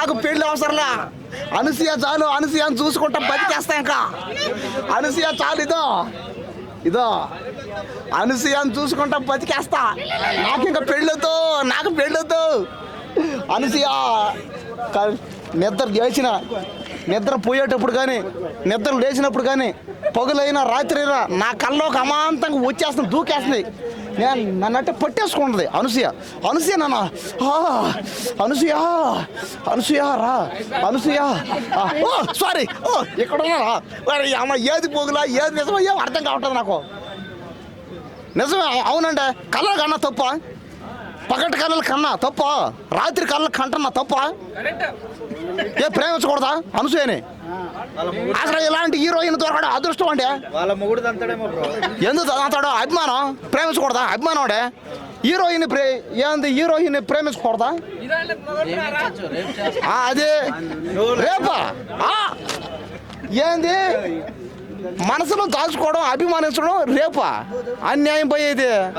నాకు పెళ్లి అవసరంలా. అనసూయ చాలు, అనసూయని చూసుకుంటా బతికేస్తా. ఇంకా అనసూయ చాలు, ఇదో అనసూయని చూసుకుంటా బతికేస్తా. నాకు ఇంకా పెళ్ళొద్దు, నాకు పెళ్ళొద్దు. అనసూయ నిద్ర పోయేటప్పుడు కానీ, నిద్ర లేచినప్పుడు కానీ, పగులైనా రాత్రి అయినా నా కల్లోకి అమాంతంగా వచ్చేస్తుంది, దూకేస్తుంది. నేను నన్నంటే పట్టేసుకుంటుంది అనసూయ. నాన్న అనసూయ రా, అనసూయ. ఓ సారీ, ఇక్కడ ఉన్నారా? అమ్మ ఏది పొగులా ఏది నిజమో ఏం అర్థం కావట్లేదు నాకు. నిజమే, అవునండి. కళ్ళ కన్నా తప్ప, పగటి కళ్ళ కన్నా తప్ప, రాత్రి కళ్ళ కంటన్నా తప్ప. ప్రేమించకూడదా అనసూయని? అసలు ఇలాంటి హీరోయిన్ దొరకడం అదృష్టం అండి. ఎందుకు అంతాడో అభిమానం. ప్రేమించకూడదా? అభిమానం అంటే హీరోయిన్ ప్రేమించకూడదా? అదే రేపా ఏంది మనసులో దాచుకోవడం, అభిమానించడం రేపా? అన్యాయం పోయేది.